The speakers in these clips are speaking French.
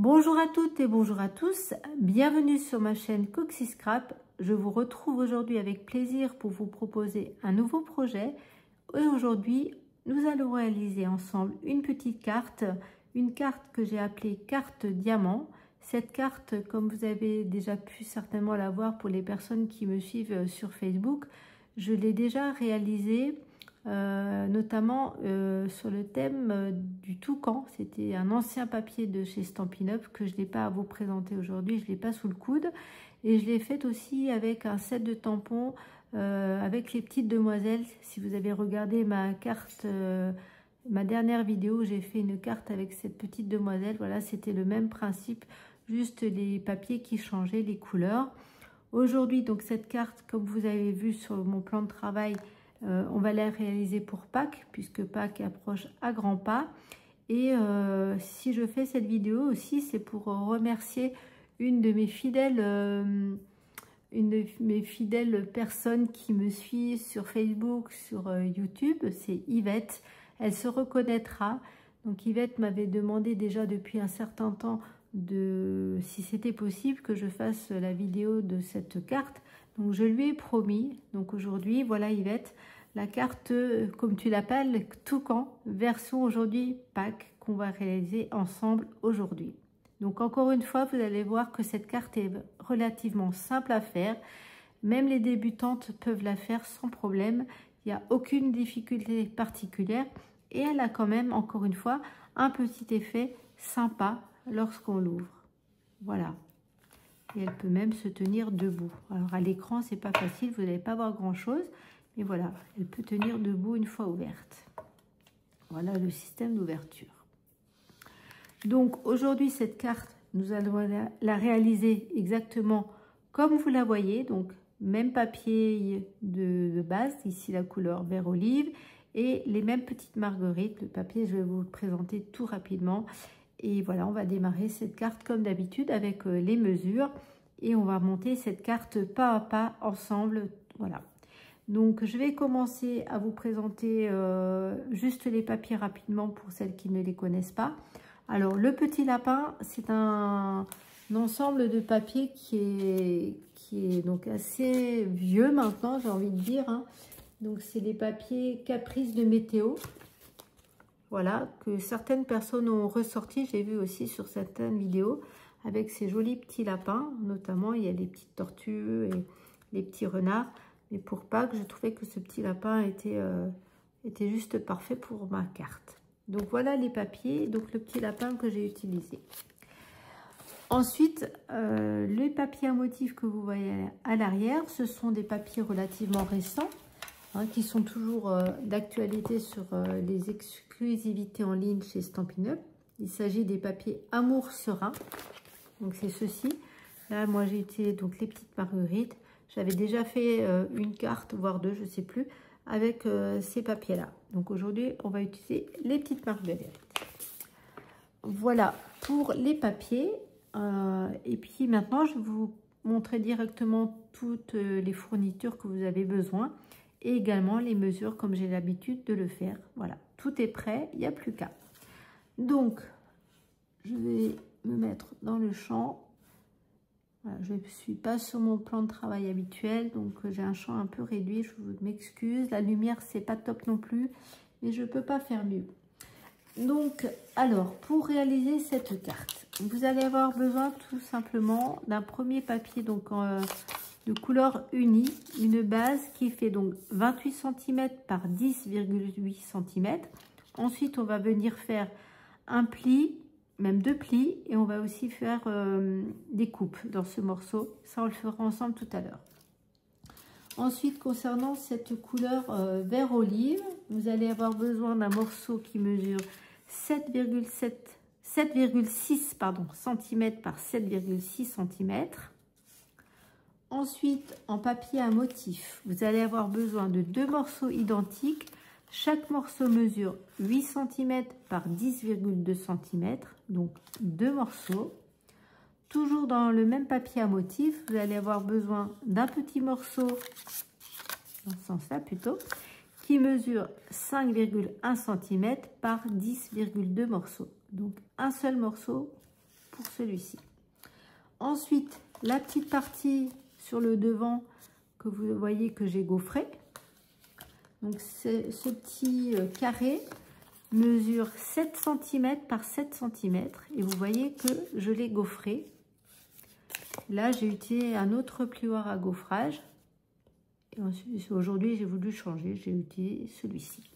Bonjour à toutes et bonjour à tous, bienvenue sur ma chaîne Coxy Scrap. Je vous retrouve aujourd'hui avec plaisir pour vous proposer un nouveau projet. Et aujourd'hui, nous allons réaliser ensemble une petite carte, une carte que j'ai appelée carte diamant. Cette carte, comme vous avez déjà pu certainement la voir pour les personnes qui me suivent sur Facebook, je l'ai déjà réalisée notamment sur le thème du toucan. C'était un ancien papier de chez Stampin' Up que je n'ai pas à vous présenter aujourd'hui, je ne l'ai pas sous le coude. Et je l'ai faite aussi avec un set de tampons avec les petites demoiselles. Si vous avez regardé ma carte, ma dernière vidéo, j'ai fait une carte avec cette petite demoiselle. Voilà, c'était le même principe, juste les papiers qui changeaient, les couleurs. Aujourd'hui, donc cette carte, comme vous avez vu sur mon plan de travail, on va la réaliser pour Pâques, puisque Pâques approche à grands pas. Et si je fais cette vidéo aussi, c'est pour remercier une de mes fidèles personnes qui me suit sur Facebook, sur YouTube, c'est Yvette. Elle se reconnaîtra. Donc Yvette m'avait demandé déjà depuis un certain temps si c'était possible que je fasse la vidéo de cette carte. Donc je lui ai promis. Donc aujourd'hui, voilà Yvette, la carte, comme tu l'appelles, toucan, version aujourd'hui Pâques, qu'on va réaliser ensemble aujourd'hui. Donc encore une fois, vous allez voir que cette carte est relativement simple à faire. Même les débutantes peuvent la faire sans problème. Il n'y a aucune difficulté particulière. Et elle a quand même, encore une fois, un petit effet sympa lorsqu'on l'ouvre. Voilà. Et elle peut même se tenir debout. Alors à l'écran, c'est pas facile, vous n'allez pas voir grand chose. Mais voilà, elle peut tenir debout une fois ouverte. Voilà le système d'ouverture. Donc aujourd'hui, cette carte, nous allons la réaliser exactement comme vous la voyez. Donc même papier de base, ici la couleur vert olive. Et les mêmes petites marguerites. Le papier, je vais vous le présenter tout rapidement. Et voilà, on va démarrer cette carte comme d'habitude avec les mesures. Et on va monter cette carte pas à pas ensemble. Voilà. Donc, je vais commencer à vous présenter juste les papiers rapidement pour celles qui ne les connaissent pas. Alors, le petit lapin, c'est un ensemble de papiers qui est donc assez vieux maintenant, j'ai envie de dire, hein. Donc, c'est les papiers Caprice de météo. Voilà, que certaines personnes ont ressorti, j'ai vu aussi sur certaines vidéos, avec ces jolis petits lapins. Notamment, il y a les petites tortues et les petits renards. Mais pour Pâques, je trouvais que ce petit lapin était juste parfait pour ma carte. Donc voilà les papiers, donc le petit lapin que j'ai utilisé. Ensuite, les papiers à motifs que vous voyez à l'arrière, ce sont des papiers relativement récents, hein, qui sont toujours d'actualité sur les exclusivités en ligne chez Stampin' Up. Il s'agit des papiers Amour Serein. Donc c'est ceci. Là, moi j'ai utilisé donc les petites marguerites. J'avais déjà fait une carte, voire deux, je ne sais plus, avec ces papiers-là. Donc aujourd'hui, on va utiliser les petites marguerites. Voilà pour les papiers. Et puis maintenant, je vais vous montrer directement toutes les fournitures que vous avez besoin. Et également les mesures comme j'ai l'habitude de le faire. Voilà, tout est prêt, il n'y a plus qu'à. Donc, je vais me mettre dans le champ. Voilà, je ne suis pas sur mon plan de travail habituel, donc j'ai un champ un peu réduit, je m'excuse. La lumière, c'est pas top non plus, mais je ne peux pas faire mieux. Donc, alors, pour réaliser cette carte, vous allez avoir besoin tout simplement d'un premier papier donc de couleur unie, une base qui fait donc 28 cm par 10,8 cm. Ensuite, on va venir faire un pli, même deux plis, et on va aussi faire des coupes dans ce morceau. Ça, on le fera ensemble tout à l'heure. Ensuite, concernant cette couleur vert olive, vous allez avoir besoin d'un morceau qui mesure 7,6 cm par 7,6 cm. Ensuite, en papier à motif, vous allez avoir besoin de deux morceaux identiques. Chaque morceau mesure 8 cm par 10,2 cm, donc deux morceaux. Toujours dans le même papier à motif, vous allez avoir besoin d'un petit morceau, dans ce sens-là plutôt, qui mesure 5,1 cm par 10,2 morceaux. Donc un seul morceau pour celui-ci. Ensuite, la petite partie sur le devant que vous voyez que j'ai gaufré. Donc, ce petit carré mesure 7 cm par 7 cm. Et vous voyez que je l'ai gaufré. Là, j'ai utilisé un autre plioir à gaufrage. Et ensuite, aujourd'hui, j'ai voulu changer. J'ai utilisé celui-ci.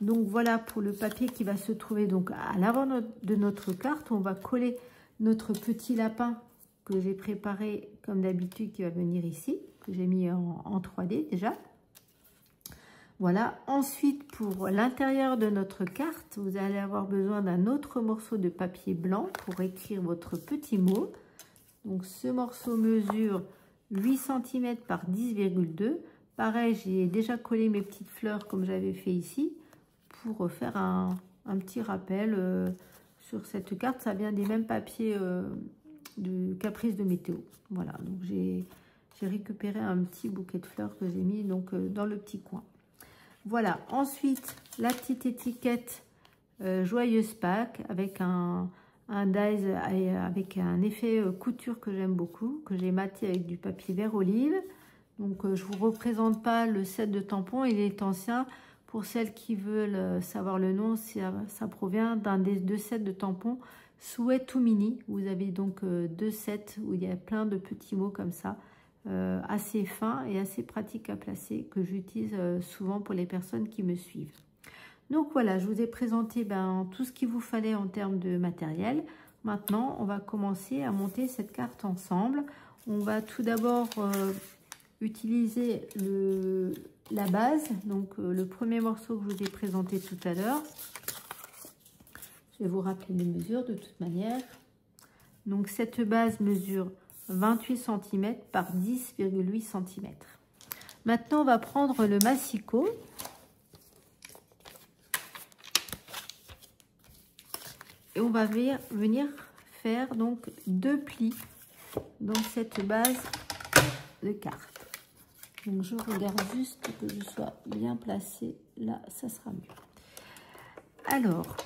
Donc, voilà pour le papier qui va se trouver donc à l'avant de notre carte. On va coller notre petit lapin que j'ai préparé comme d'habitude, qui va venir ici, que j'ai mis en 3D déjà. Voilà. Ensuite, pour l'intérieur de notre carte, vous allez avoir besoin d'un autre morceau de papier blanc pour écrire votre petit mot. Donc, ce morceau mesure 8 cm par 10,2. Pareil, j'ai déjà collé mes petites fleurs comme j'avais fait ici pour faire un petit rappel sur cette carte. Ça vient des mêmes papiers de Caprice de Météo. Voilà, donc j'ai récupéré un petit bouquet de fleurs que j'ai mis donc dans le petit coin. Voilà, ensuite la petite étiquette Joyeuse Pâques avec un dies avec un effet couture que j'aime beaucoup, que j'ai maté avec du papier vert olive. Donc je vous représente pas le set de tampons, il est ancien. Pour celles qui veulent savoir le nom, ça provient d'un des 2 sets de tampons Souhait tout mini. Vous avez donc 2 sets où il y a plein de petits mots comme ça, assez fins et assez pratiques à placer, que j'utilise souvent pour les personnes qui me suivent. Donc voilà, je vous ai présenté tout ce qu'il vous fallait en termes de matériel. Maintenant, on va commencer à monter cette carte ensemble. On va tout d'abord utiliser la base, donc le premier morceau que je vous ai présenté tout à l'heure. Je vais vous rappeler les mesures de toute manière. Donc cette base mesure 28 cm par 10,8 cm. Maintenant, on va prendre le massicot. Et on va venir faire donc 2 plis dans cette base de carte. Donc je regarde juste que je sois bien placée. Là, ça sera mieux. Alors,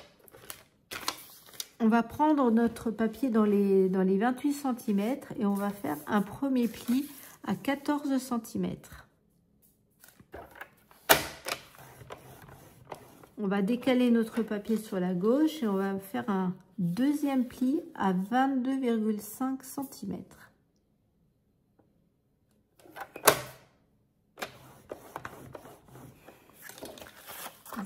on va prendre notre papier dans les 28 cm et on va faire un premier pli à 14 cm. On va décaler notre papier sur la gauche et on va faire un deuxième pli à 22,5 cm.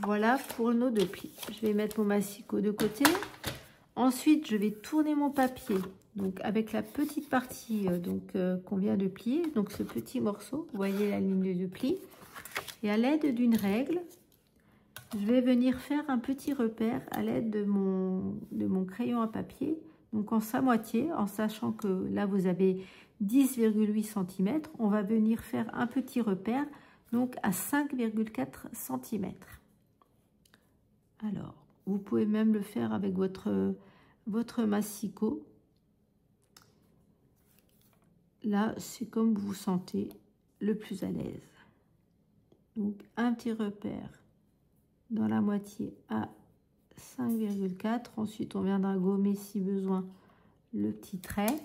Voilà pour nos 2 plis. Je vais mettre mon massicot de côté. Ensuite, je vais tourner mon papier donc avec la petite partie qu'on vient de plier. Donc ce petit morceau, vous voyez la ligne de pli. Et à l'aide d'une règle, je vais venir faire un petit repère à l'aide de mon crayon à papier. Donc en sa moitié, en sachant que là vous avez 10,8 cm, on va venir faire un petit repère donc à 5,4 cm. Alors, vous pouvez même le faire avec votre massicot. Là, c'est comme vous vous sentez le plus à l'aise. Donc, un petit repère dans la moitié à 5,4. Ensuite, on viendra gommer si besoin le petit trait.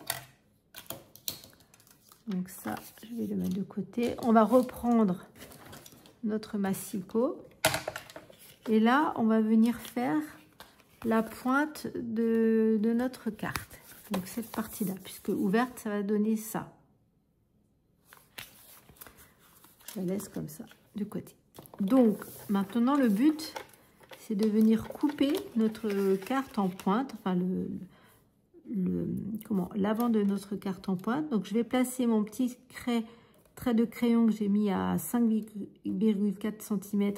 Donc ça, je vais le mettre de côté. On va reprendre notre massicot. Et là, on va venir faire la pointe de notre carte. Donc cette partie-là, puisque ouverte, ça va donner ça. Je la laisse comme ça, de côté. Donc, maintenant, le but, c'est de venir couper notre carte en pointe, enfin l'avant de notre carte en pointe. Donc, je vais placer mon petit trait de crayon que j'ai mis à 5,4 cm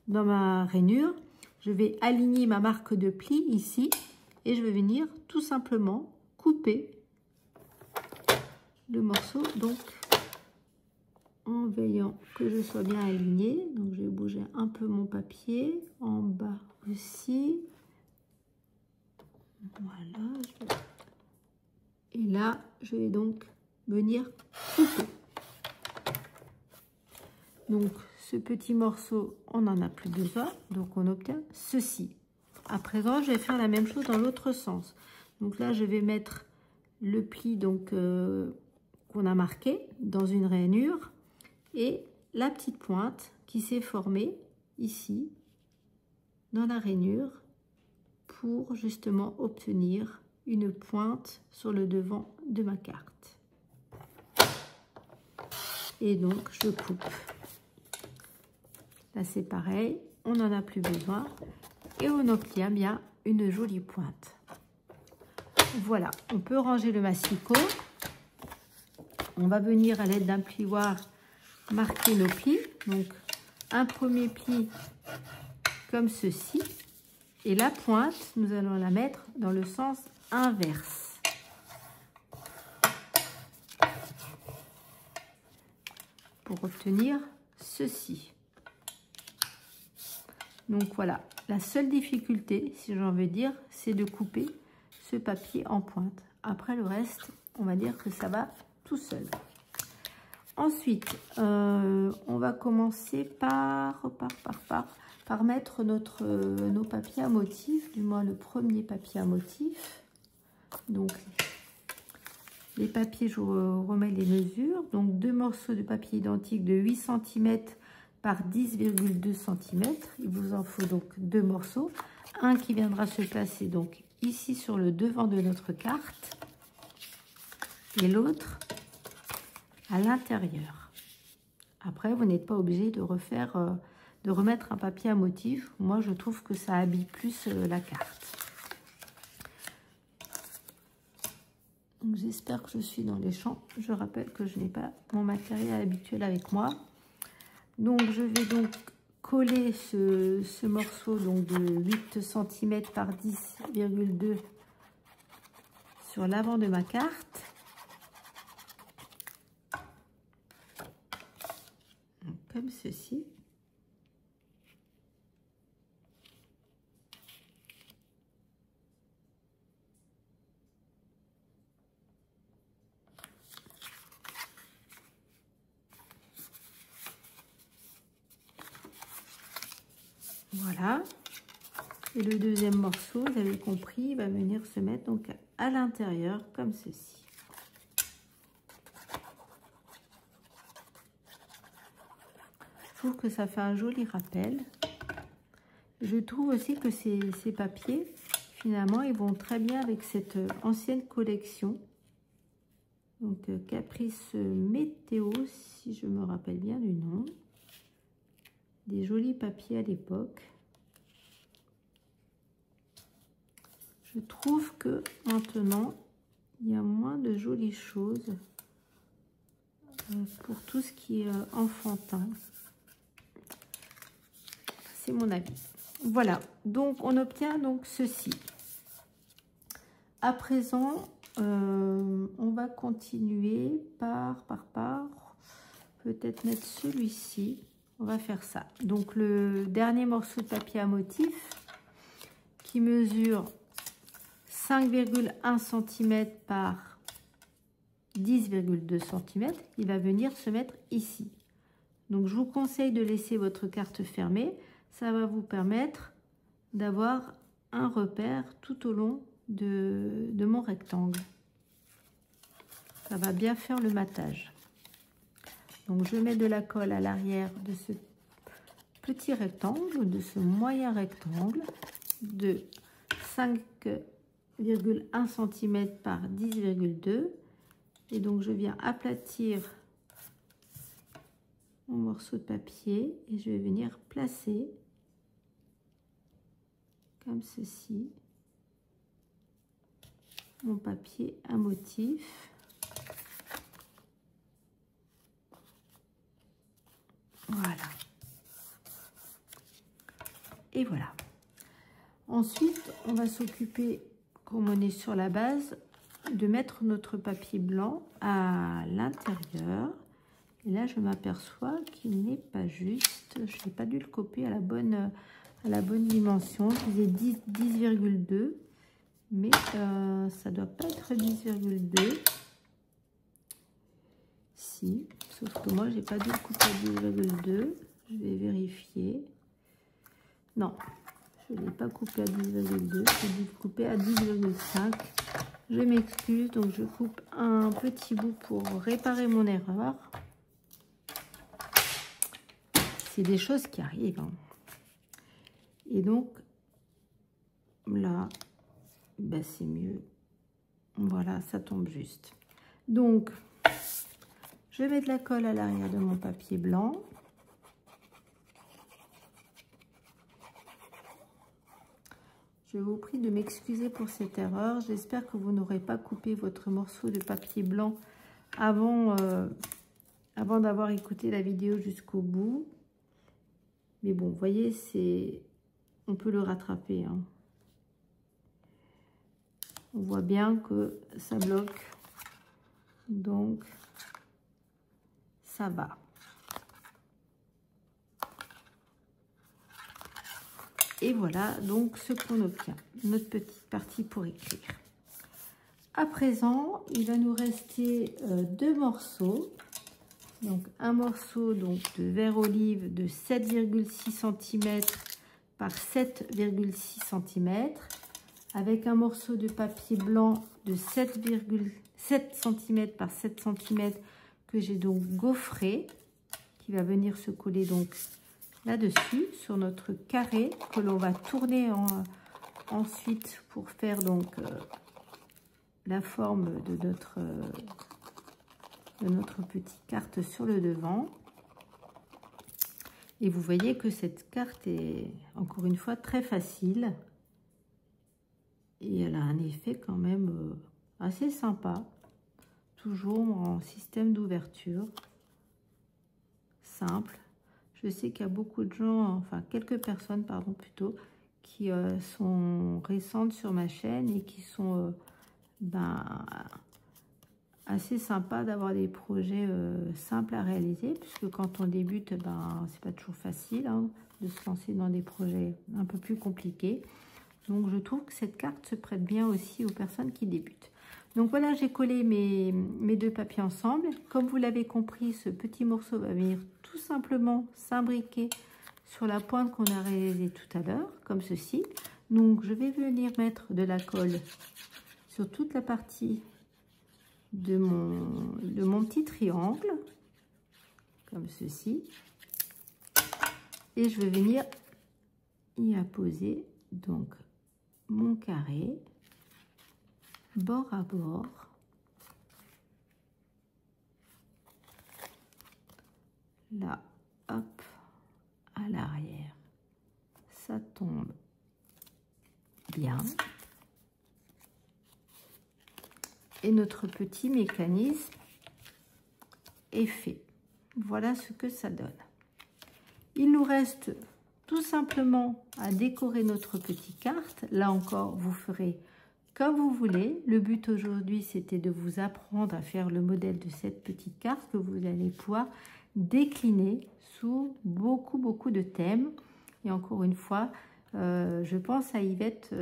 dans ma rainure. Je vais aligner ma marque de pli ici et je vais venir tout simplement couper le morceau, donc en veillant que je sois bien alignée. Donc je vais bouger un peu mon papier en bas aussi. Voilà. Et là, je vais donc venir couper. Donc ce petit morceau, on n'en a plus besoin, donc on obtient ceci. À présent, je vais faire la même chose dans l'autre sens. Donc là, je vais mettre le pli donc qu'on a marqué dans une rainure et la petite pointe qui s'est formée ici dans la rainure pour justement obtenir une pointe sur le devant de ma carte. Et donc je coupe. Là c'est pareil, on n'en a plus besoin et on obtient bien une jolie pointe. Voilà, on peut ranger le massicot. On va venir à l'aide d'un plioir marquer nos plis. Donc un premier pli comme ceci et la pointe, nous allons la mettre dans le sens inverse. Pour obtenir ceci. Donc voilà, la seule difficulté, si j'en veux dire, c'est de couper ce papier en pointe. Après le reste, on va dire que ça va tout seul. Ensuite, on va commencer par mettre nos papiers à motif, du moins le premier papier à motif. Donc les papiers, je remets les mesures. Donc 2 morceaux de papier identique de 8 cm par 10,2 cm. Il vous en faut donc 2 morceaux. Un qui viendra se placer donc ici sur le devant de notre carte. Et l'autre à l'intérieur. Après, vous n'êtes pas obligé de remettre un papier à motif. Moi, je trouve que ça habille plus la carte. J'espère que je suis dans les champs. Je rappelle que je n'ai pas mon matériel habituel avec moi. Donc, je vais donc coller ce morceau donc de 8 cm par 10,2 sur l'avant de ma carte. Donc, comme ceci. Voilà, et le deuxième morceau, vous avez compris, il va venir se mettre donc à l'intérieur comme ceci. Je trouve que ça fait un joli rappel. Je trouve aussi que ces papiers, finalement, ils vont très bien avec cette ancienne collection. Donc Caprice Météo, si je me rappelle bien du nom. Des jolis papiers à l'époque. Je trouve que maintenant, il y a moins de jolies choses pour tout ce qui est enfantin. C'est mon avis. Voilà, donc on obtient donc ceci. À présent, on va continuer par peut-être mettre celui-ci. On va faire ça. Donc le dernier morceau de papier à motif qui mesure 5,1 cm par 10,2 cm, il va venir se mettre ici. Donc je vous conseille de laisser votre carte fermée. Ça va vous permettre d'avoir un repère tout au long de mon rectangle. Ça va bien faire le matage. Donc je mets de la colle à l'arrière de ce petit rectangle, de ce moyen rectangle de 5,1 cm par 10,2. Et donc je viens aplatir mon morceau de papier et je vais venir placer comme ceci mon papier à motif. Voilà. Et voilà. Ensuite, on va s'occuper, comme on est sur la base, de mettre notre papier blanc à l'intérieur. Et là, je m'aperçois qu'il n'est pas juste. Je n'ai pas dû le couper à la bonne dimension. Je faisais 10,2. Mais ça ne doit pas être 10,2. Si, sauf que moi, j'ai pas dû le couper à 10,2. Je vais vérifier. Non, je ne l'ai pas coupé à 10,2. J'ai dû le couper à 10,5. Je m'excuse, donc je coupe un petit bout pour réparer mon erreur. C'est des choses qui arrivent, hein. Et donc, là, ben c'est mieux. Voilà, ça tombe juste. Donc, je mets de la colle à l'arrière de mon papier blanc. Je vous prie de m'excuser pour cette erreur. J'espère que vous n'aurez pas coupé votre morceau de papier blanc avant d'avoir écouté la vidéo jusqu'au bout. Mais bon, vous voyez, on peut le rattraper, hein. On voit bien que ça bloque. Donc, ça va. Et voilà donc ce qu'on obtient, notre petite partie pour écrire. À présent, il va nous rester deux morceaux. Donc un morceau donc, de verre olive de 7,6 cm par 7,6 cm avec un morceau de papier blanc de 7,7 cm par 7 cm que j'ai donc gaufré, qui va venir se coller donc là-dessus, sur notre carré, que l'on va tourner ensuite pour faire donc la forme de notre petite carte sur le devant. Et vous voyez que cette carte est, encore une fois, très facile. Et elle a un effet quand même assez sympa. Toujours en système d'ouverture. Simple. Je sais qu'il y a beaucoup de gens, enfin quelques personnes, pardon, plutôt, qui sont récentes sur ma chaîne et qui sont assez sympas d'avoir des projets simples à réaliser, puisque quand on débute, c'est pas toujours facile, hein, de se lancer dans des projets un peu plus compliqués. Donc je trouve que cette carte se prête bien aussi aux personnes qui débutent. Donc voilà, j'ai collé mes deux papiers ensemble. Comme vous l'avez compris, ce petit morceau va venir tout simplement s'imbriquer sur la pointe qu'on a réalisée tout à l'heure, comme ceci. Donc je vais venir mettre de la colle sur toute la partie de mon petit triangle, comme ceci. Et je vais venir y apposer donc mon carré, bord à bord. Là, hop, à l'arrière, ça tombe bien. Et notre petit mécanisme est fait. Voilà ce que ça donne. Il nous reste tout simplement à décorer notre petite carte. Là encore, vous ferez comme vous voulez. Le but aujourd'hui, c'était de vous apprendre à faire le modèle de cette petite carte que vous allez pouvoir décliner sous beaucoup de thèmes. Et encore une fois, je pense à Yvette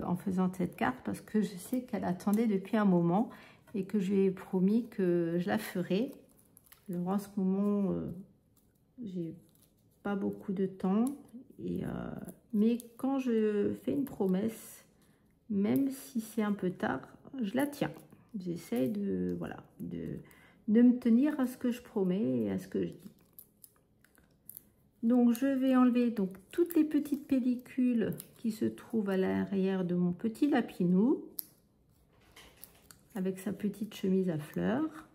en faisant cette carte parce que je sais qu'elle attendait depuis un moment et que je lui ai promis que je la ferai. Alors en ce moment, j'ai pas beaucoup de temps, mais quand je fais une promesse, même si c'est un peu tard, je la tiens. J'essaie de me tenir à ce que je promets et à ce que je dis. Donc je vais enlever donc toutes les petites pellicules qui se trouvent à l'arrière de mon petit lapinou avec sa petite chemise à fleurs.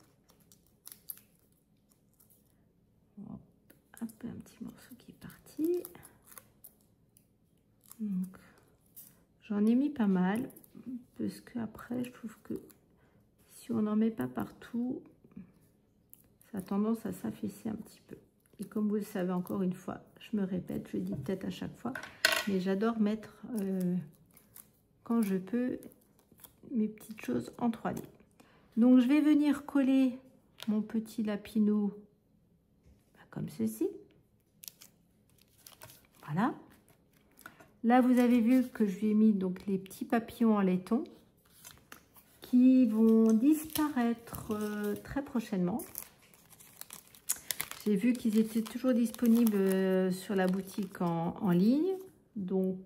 Hop, un petit morceau qui est parti. Donc j'en ai mis pas mal parce que après je trouve que si on n'en met pas partout, ça a tendance à s'affaisser un petit peu. Et comme vous le savez, encore une fois, je me répète, je le dis peut-être à chaque fois, mais j'adore mettre, quand je peux, mes petites choses en 3D. Donc, je vais venir coller mon petit lapinou comme ceci. Voilà. Là, vous avez vu que je lui ai mis donc les petits papillons en laiton qui vont disparaître très prochainement. J'ai vu qu'ils étaient toujours disponibles sur la boutique en ligne. Donc,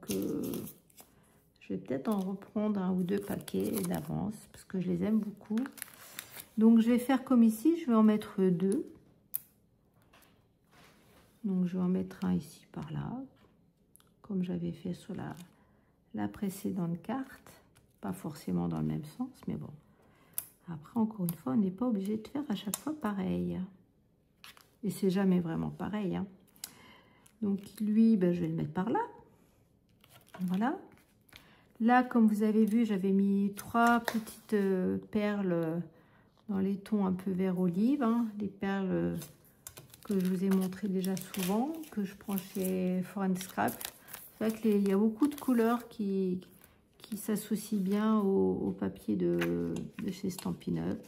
je Je vais peut-être en reprendre 1 ou 2 paquets d'avance parce que je les aime beaucoup. Donc, je vais faire comme ici. Je vais en mettre 2. Donc, je vais en mettre un ici par là. Comme j'avais fait sur la précédente carte. Pas forcément dans le même sens, mais bon. Après, encore une fois, on n'est pas obligé de faire à chaque fois pareil. Et c'est jamais vraiment pareil, hein. Donc, lui, ben, je vais le mettre par là. Voilà. Là, comme vous avez vu, j'avais mis 3 petites perles dans les tons un peu vert olive. Hein, des perles que je vous ai montré déjà souvent, que je prends chez Foreign Scrap. C'est vrai qu'il y a beaucoup de couleurs qui s'associent bien au papier de chez Stampin' Up.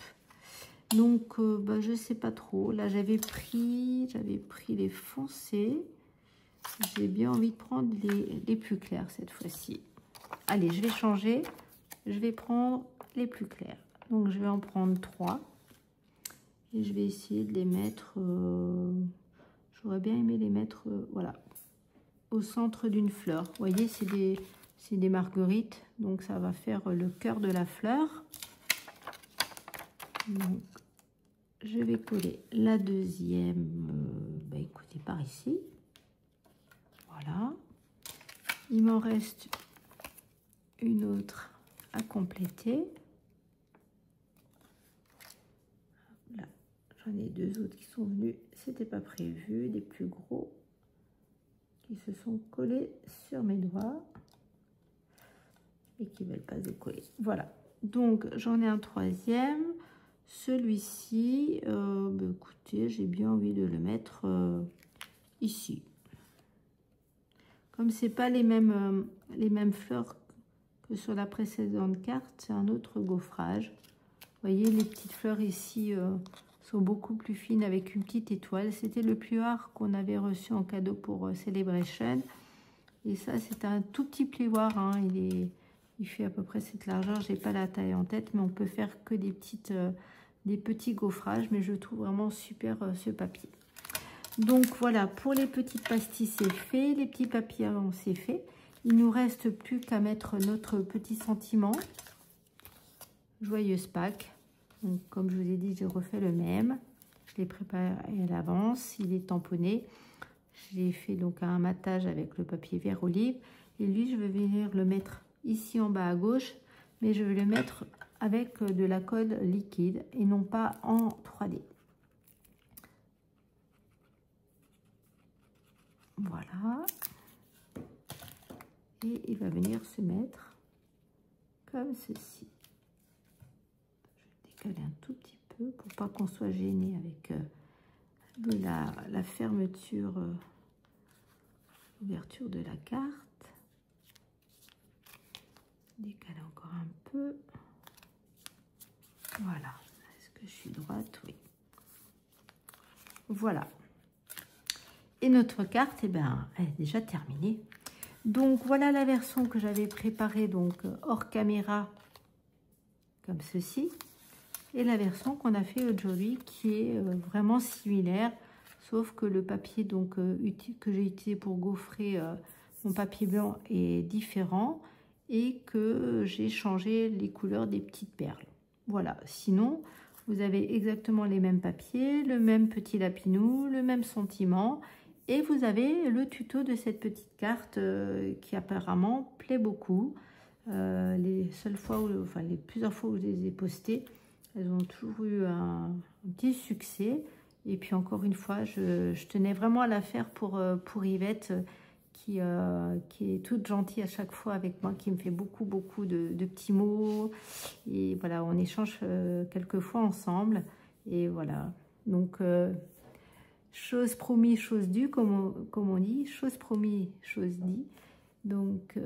Donc, bah, je ne sais pas trop. Là, j'avais pris les foncés. J'ai bien envie de prendre les plus clairs cette fois-ci. Allez, je vais changer. Je vais prendre les plus clairs. Donc, je vais en prendre 3. Et je vais essayer de les mettre... j'aurais bien aimé les mettre, voilà, au centre d'une fleur. Vous voyez, c'est des marguerites. Donc, ça va faire le cœur de la fleur. Donc, je vais coller la deuxième, bah, écoutez, par ici. Voilà. Il m'en reste une autre à compléter. Là, j'en ai 2 autres qui sont venus. C'était pas prévu, des plus gros qui se sont collés sur mes doigts et qui ne veulent pas se décoller. Voilà. Donc, j'en ai un 3e. Celui-ci, bah, écoutez, j'ai bien envie de le mettre ici. Comme c'est pas les mêmes fleurs que sur la précédente carte, c'est un autre gaufrage. Vous voyez, les petites fleurs ici sont beaucoup plus fines avec une petite étoile. C'était le plioir qu'on avait reçu en cadeau pour Celebration. Et ça, c'est un tout petit plioir. Hein. Il fait à peu près cette largeur. J'ai pas la taille en tête, mais on peut faire que des petits gaufrages. Mais je trouve vraiment super ce papier. Donc voilà, pour les petites pastilles, c'est fait. Les petits papillons, c'est fait. Il nous reste plus qu'à mettre notre petit sentiment. Joyeuse Pâques. Donc, comme je vous ai dit, j'ai refait le même. Je l'ai préparé à l'avance. Il est tamponné. J'ai fait donc un matage avec le papier vert olive. Et lui, je vais venir le mettre ici en bas à gauche. Mais je vais le mettre avec de la colle liquide et non pas en 3D. Voilà. Et il va venir se mettre comme ceci. Je vais décaler un tout petit peu pour pas qu'on soit gêné avec la fermeture, l'ouverture de la carte. Décaler encore un peu. Voilà. Est-ce que je suis droite? Oui. Voilà. Et notre carte, eh ben, elle est déjà terminée. Donc, voilà la version que j'avais préparée donc hors caméra, comme ceci. Et la version qu'on a fait aujourd'hui, qui est vraiment similaire, sauf que le papier donc, que j'ai utilisé pour gaufrer mon papier blanc est différent et que j'ai changé les couleurs des petites perles. Voilà, sinon, vous avez exactement les mêmes papiers, le même petit lapinou, le même sentiment. Et vous avez le tuto de cette petite carte qui apparemment plaît beaucoup. Les plusieurs fois où je les ai postées, elles ont toujours eu un petit succès. Et puis encore une fois, je tenais vraiment à la faire pour Yvette, qui est toute gentille à chaque fois avec moi, qui me fait beaucoup de petits mots. Et voilà, on échange quelques fois ensemble. Et voilà, donc... chose promise, chose due, comme on dit. Chose promise, chose dit. Donc,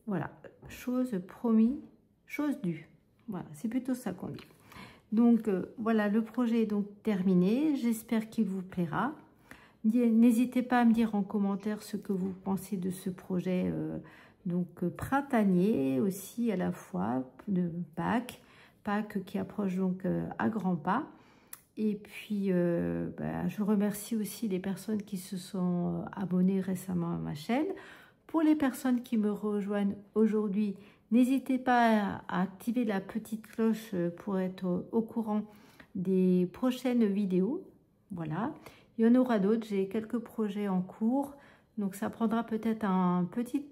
voilà. Chose promise, chose due. Voilà, c'est plutôt ça qu'on dit. Donc, voilà, le projet est donc terminé. J'espère qu'il vous plaira. N'hésitez pas à me dire en commentaire ce que vous pensez de ce projet printanier aussi à la fois de Pâques qui approche donc à grands pas. Et puis, je remercie aussi les personnes qui se sont abonnées récemment à ma chaîne. Pour les personnes qui me rejoignent aujourd'hui, n'hésitez pas à activer la petite cloche pour être au courant des prochaines vidéos. Voilà, il y en aura d'autres, j'ai quelques projets en cours, donc ça prendra peut-être un petit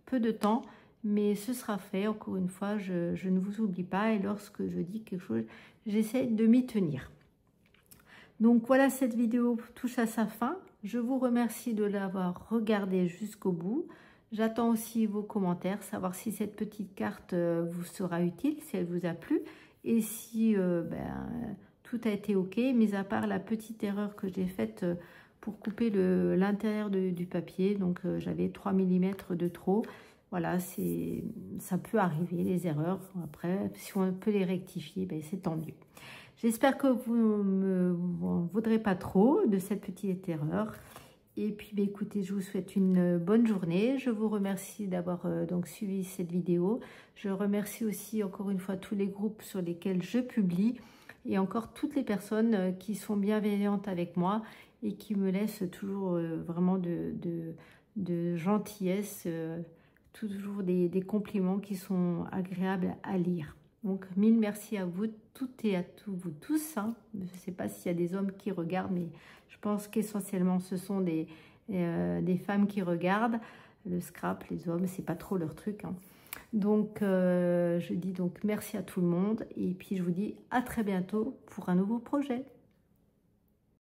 peu de temps, mais ce sera fait. Encore une fois, je ne vous oublie pas, et lorsque je dis quelque chose, j'essaie de m'y tenir. Donc voilà, cette vidéo touche à sa fin. Je vous remercie de l'avoir regardée jusqu'au bout. J'attends aussi vos commentaires, savoir si cette petite carte vous sera utile, si elle vous a plu, et si tout a été ok, mis à part la petite erreur que j'ai faite pour couper l'intérieur du papier. Donc j'avais 3 mm de trop. Voilà, ça peut arriver, les erreurs. Après, si on peut les rectifier, c'est tant mieux. J'espère que vous ne me voudrez pas trop de cette petite erreur. Et puis, écoutez, je vous souhaite une bonne journée. Je vous remercie d'avoir donc suivi cette vidéo. Je remercie aussi encore une fois tous les groupes sur lesquels je publie et encore toutes les personnes qui sont bienveillantes avec moi et qui me laissent toujours vraiment de gentillesse, toujours des compliments qui sont agréables à lire. Donc, mille merci à vous toutes et à vous tous. Hein. Je ne sais pas s'il y a des hommes qui regardent, mais je pense qu'essentiellement, ce sont des femmes qui regardent. Le scrap, les hommes, c'est pas trop leur truc. Hein. Donc, je dis donc merci à tout le monde. Et puis, je vous dis à très bientôt pour un nouveau projet.